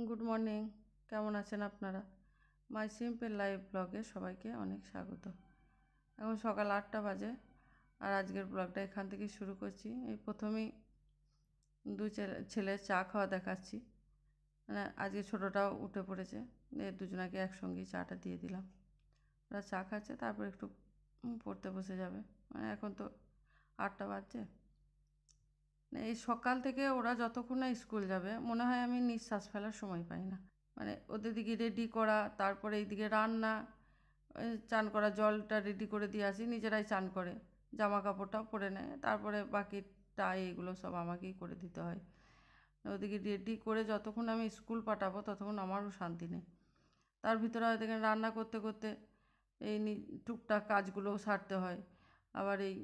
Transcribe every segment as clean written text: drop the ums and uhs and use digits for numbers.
Good morning. কেমন আছেন আপনারা? মাই সিম্পল লাইফ ব্লগে সবাইকে অনেক স্বাগত। এখন সকাল 8টা বাজে আর আজকের ব্লগটা এখান থেকে শুরু করছি। এই প্রথমেই ছেলের চা খাওয়া দেখাচ্ছি। মানে আজকে ছোটোটাও উঠে পড়েছে, দুজনাকে একসঙ্গেই চাটা দিয়ে দিলাম। ওরা চা খাচ্ছে, তারপর একটু পড়তে বসে যাবে। মানে এখন তো 8টা বাজছে। এই সকাল থেকে ওরা যতক্ষণ না স্কুল যাবে মনে হয় আমি নিঃশ্বাস ফেলার সময় পাই না। মানে ওদের দিকে রেডি করা, তারপরে এইদিকে রান্না, চান করা, জলটা রেডি করে দিয়ে আসি, নিজেরাই চান করে, জামা কাপড়টাও পরে নেয়, তারপরে বাকিটা এইগুলো সব আমাকেই করে দিতে হয়। ওদিকে রেডি করে যতক্ষণ আমি স্কুল পাঠাবো ততক্ষণ আমারও শান্তি নেই। তার ভিতরে হয়তো রান্না করতে করতে এই টুকটাক কাজগুলোও সারতে হয়। আবার এই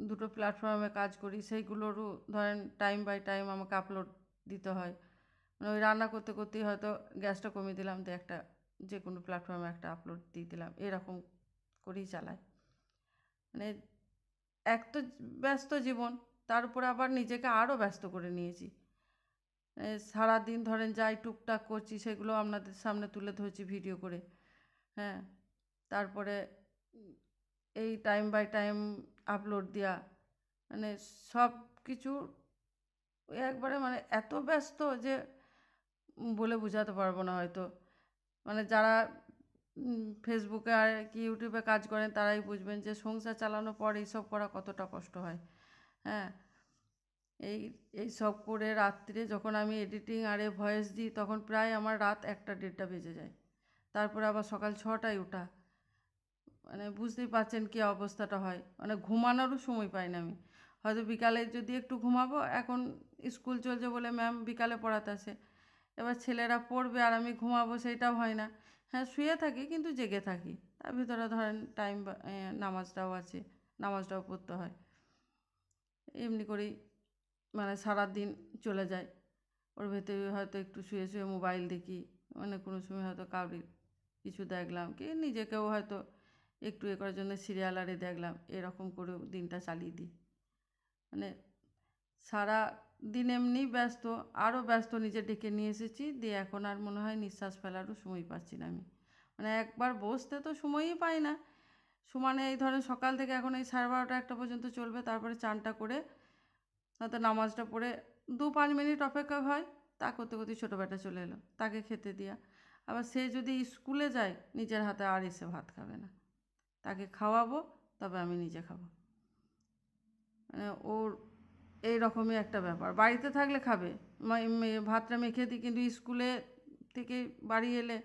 দুটো প্ল্যাটফর্মে কাজ করি, সেইগুলোরও ধরেন টাইম বাই টাইম আমাকে আপলোড দিতে হয়। মানে ওই রান্না করতে করতেই হয়তো গ্যাসটা কমিয়ে দিলাম, তো একটা যে কোনো প্ল্যাটফর্মে একটা আপলোড দিয়ে দিলাম, এরকম করেই চালাই। মানে এক তো ব্যস্ত জীবন, তার উপরে আবার নিজেকে আরও ব্যস্ত করে নিয়েছি। সারাদিন ধরেন যাই টুকটাক করছি সেগুলো আপনাদের সামনে তুলে ধরছি ভিডিও করে। হ্যাঁ, তারপরে এই টাইম বাই টাইম আপলোড দেওয়া, মানে সব কিছু একবারে মানে এত ব্যস্ত যে বলে বোঝাতে পারবো না হয়তো। মানে যারা ফেসবুকে আর কি ইউটিউবে কাজ করেন তারাই বুঝবেন যে সংসার চালানোর পর এইসব করা কতটা কষ্ট হয়। হ্যাঁ, এই সব করে রাত্রে যখন আমি এডিটিং আর ভয়েস দিই তখন প্রায় আমার রাত 1টা-1:30টা বেজে যায়। তারপরে আবার সকাল 6টায় ওঠা, মানে বুঝতেই পারছেন কী অবস্থাটা হয়। মানে ঘুমানোরও সময় পাই না আমি। হয়তো বিকালে যদি একটু ঘুমাবো, এখন স্কুল চলছে বলে ম্যাম বিকালে পড়াতে আসে, এবার ছেলেরা পড়বে আর আমি ঘুমাবো, সেইটাও হয় না। হ্যাঁ, শুয়ে থাকি কিন্তু জেগে থাকি। তার ভিতরে ধরেন টাইম নামাজটাও আছে, নামাজটাও পড়তে হয়। এমনি করেই মানে সারাদিন চলে যায়। ওর ভেতরে হয়তো একটু শুয়ে শুয়ে মোবাইল দেখি, মানে কোনো সময় হয়তো কাউরির কিছু দেখলাম, কি নিজেকেও হয়তো একটু করার জন্য সিরিয়াল আরে দেখলাম, এরকম করেও দিনটা চালিয়ে দিই। মানে সারা দিন এমনি ব্যস্ত, আরও ব্যস্ত নিজে ডেকে নিয়ে এসেছি, দিয়ে এখন আর মনে হয় নিঃশ্বাস ফেলারও সময় পাচ্ছি না আমি। মানে একবার বসতে তো সময়ই পাই না। সমানে এই ধরেন সকাল থেকে এখন এই 12:30-1টা পর্যন্ত চলবে, তারপরে চানটা করে হয়তো নামাজটা পড়ে 2-5 মিনিট অপেক্ষা হয়। তা করতে করতে ছোটো বেটা চলে এলো, তাকে খেতে দেওয়া। আবার সে যদি স্কুলে যায় নিজের হাতে আর এসে ভাত খাবে না, তাকে খাওয়াবো তবে আমি নিজে খাবো। মানে ওর এই রকমই একটা ব্যাপার। বাড়িতে থাকলে খাবে, ভাতটা মেখে দিই, কিন্তু স্কুলে থেকে বাড়ি এলে,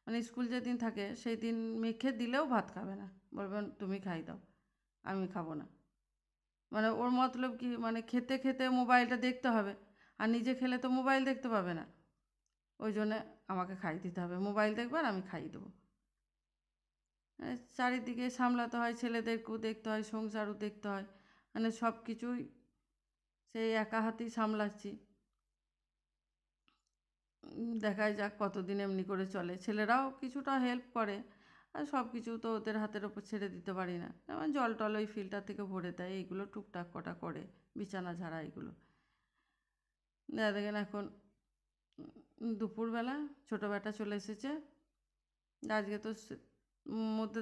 মানে স্কুল যেদিন থাকে সেই দিন মেখে দিলেও ভাত খাবে না, বলবেন তুমি খাই দাও, আমি খাবো না। মানে ওর মতলব কি, মানে খেতে খেতে মোবাইলটা দেখতে হবে, আর নিজে খেলে তো মোবাইল দেখতে পাবে না। ওই জন্যে আমাকে খাইয়ে দিতে হবে, মোবাইল দেখবে আর আমি খাইয়ে দেবো। চারিদিকে সামলাতে হয়, ছেলেদেরকেও দেখতে হয়, সংসারও দেখতে হয়, মানে সব কিছুই সেই একা হাতেই সামলাচ্ছি। দেখাই যাক কতদিন এমনি করে চলে। ছেলেরাও কিছুটা হেল্প করে, আর সব কিছু তো ওদের হাতের ওপর ছেড়ে দিতে পারি না। যেমন জল টল ওই ফিল্টার থেকে ভরে দেয়, এইগুলো টুকটাক কটা করে, বিছানা ঝাড়া এগুলো। দেখেন এখন দুপুরবেলা ছোটো বেটা চলে এসেছে। আজকে তো মধ্যে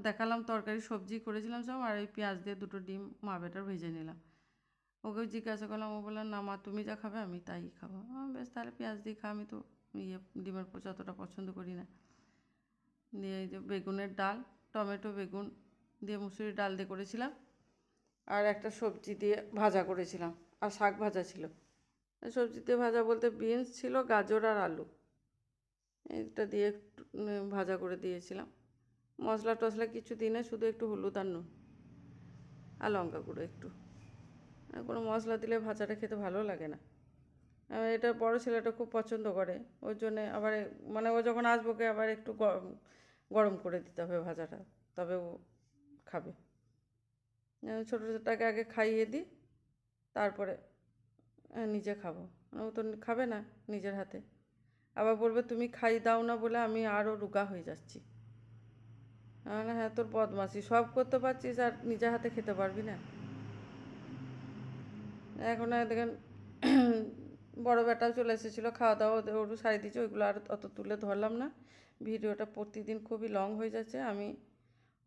দেখালাম তরকারি সবজি করেছিলাম সব, আর এই পেঁয়াজ দিয়ে 2টো ডিম মা বেটার ভেজে নিলাম। ওকেও জিজ্ঞাসা করলাম, ও বললাম না মা তুমি যা খাবে আমি তাই খাবো। বেশ তাহলে পেঁয়াজ দিয়ে খা, আমি তো ডিমের অতটা পছন্দ করি না। দিয়ে এই যে বেগুনের ডাল, টমেটো বেগুন দিয়ে মুসুরির ডাল দিয়ে করেছিলাম, আর একটা সবজি দিয়ে ভাজা করেছিলাম, আর শাক ভাজা ছিল। সবজি দিয়ে ভাজা বলতে বিনস ছিল, গাজর আর আলু, এটা দিয়ে একটু ভাজা করে দিয়েছিলাম। মশলা টশলা কিছু দিনে, শুধু একটু হলুদ আর নুন আর লঙ্কা গুঁড়ো একটু। কোনো মশলা দিলে ভাজাটা খেতে ভালো লাগে না। এটা বড় ছেলেটা খুব পছন্দ করে, ওর জন্যে আবার মানে ও যখন আসবো কে আবার একটু গরম করে দিতে হবে ভাজাটা, তবে ও খাবে। ছোটোটাকে আগে খাইয়ে দিই, তারপরে নিজে খাবো। ও তো খাবে না নিজের হাতে, আবার বলবে তুমি খাই দাও না বলে আমি আরও রোগা হয়ে যাচ্ছি। হ্যাঁ, তোর বদমাশি, সব করতে পারছিস আর নিজের হাতে খেতে পারবি না। এখন দেখেন বড় বেটাও চলে এসেছিলো, খাওয়া দাওয়া ওরও সারি দিয়েছে, ওইগুলো আর অত তুলে ধরলাম না। ভিডিওটা প্রতিদিন খুবই লং হয়ে যাচ্ছে, আমি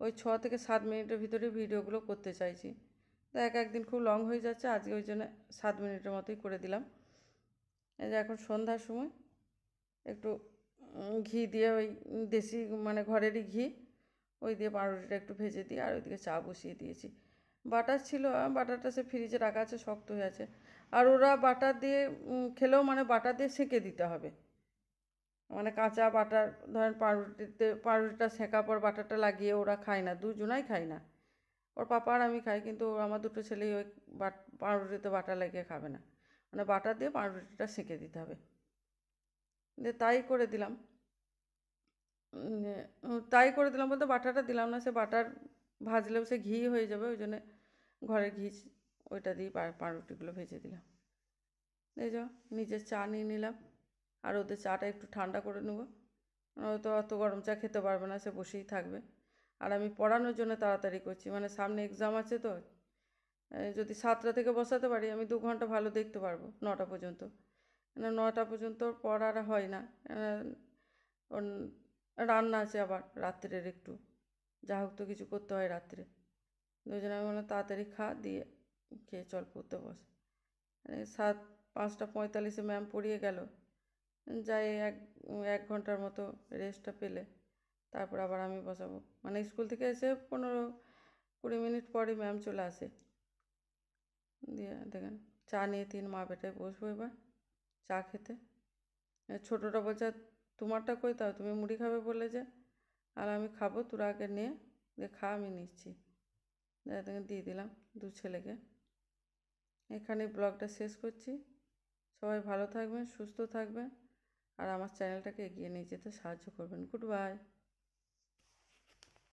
ওই 6 থেকে 7 মিনিটের ভিতরে ভিডিওগুলো করতে চাইছি, তো একদিন খুব লং হয়ে যাচ্ছে, আজকে ওই জন্য 7 মিনিটের মতোই করে দিলাম। এই যে এখন সন্ধ্যার সময় একটু ঘি দিয়ে, ওই দেশি মানে ঘরেরই ঘি, ওই দিয়ে পাউরুটিটা একটু ভেজে দিই, আর ওইদিকে চা বসিয়ে দিয়েছি। বাটার ছিল, বাটারটা সে ফ্রিজে রাখা আছে, শক্ত হয়ে আছে। আর ওরা বাটার দিয়ে খেলেও মানে বাটার দিয়ে সেঁকে দিতে হবে, মানে কাঁচা বাটার, ধরেন পাউরুটিটা সেঁকা পর বাটারটা লাগিয়ে ওরা খায় না, দুজনাই খায় না। ওর পাপা আর আমি খাই, কিন্তু আমার দুটো ছেলেই ওই পাউরুটিতে বাটার লাগিয়ে খাবে না, মানে বাটার দিয়ে পাউরুটিটা সেঁকে দিতে হবে। দিয়ে তাই করে দিলাম বলতে বাটারটা দিলাম না, সে বাটার ভাজলেও সে ঘি হয়ে যাবে, ওই জন্যে ঘরের ঘি ওইটা দিয়ে পাউরুটিগুলো ভেজে দিলাম। এই যা নিজের চা নিয়ে নিলাম, আর ওদের চাটা একটু ঠান্ডা করে নেবো, হয়তো অত গরম চা খেতে পারবে না, সে বসেই থাকবে। আর আমি পড়ানোর জন্য তাড়াতাড়ি করছি, মানে সামনে এক্সাম আছে, তো যদি 7টা থেকে বসাতে পারি আমি 2 ঘন্টা ভালো দেখতে পারবো, 9টা পর্যন্ত। 9টা পর্যন্ত পর আর হয় না, রান্না আছে আবার রাত্রের, একটু যা হোক তো কিছু করতে হয় রাত্রে। ওই জন্য আমি বললাম তাড়াতাড়ি খা, দিয়ে খেয়ে চল পড়তে বস। 5:45 ম্যাম পড়িয়ে গেল, যাই 1 ঘন্টার মতো রেস্টটা পেলে তারপর আবার আমি বসাবো, মানে স্কুল থেকে এসে 15-20 মিনিট পরে ম্যাম চলে আসে। দিয়ে দেখেন চা নিয়ে 3 মা বেটায় বসবো এবার চা খেতে। ছোটোটা বলছে তোমারটা কই, তাও তুমি মুড়ি খাবে বলে যে, আর আমি খাবো, তোরা আগে নিয়ে দিয়ে খা, আমি নিচ্ছি। দিয়ে দিলাম 2 ছেলেকে। এখানে ব্লগটা শেষ করছি। সবাই ভালো থাকবেন, সুস্থ থাকবেন, আর আমার চ্যানেলটাকে এগিয়ে নিয়ে যেতে সাহায্য করবেন। Good bye.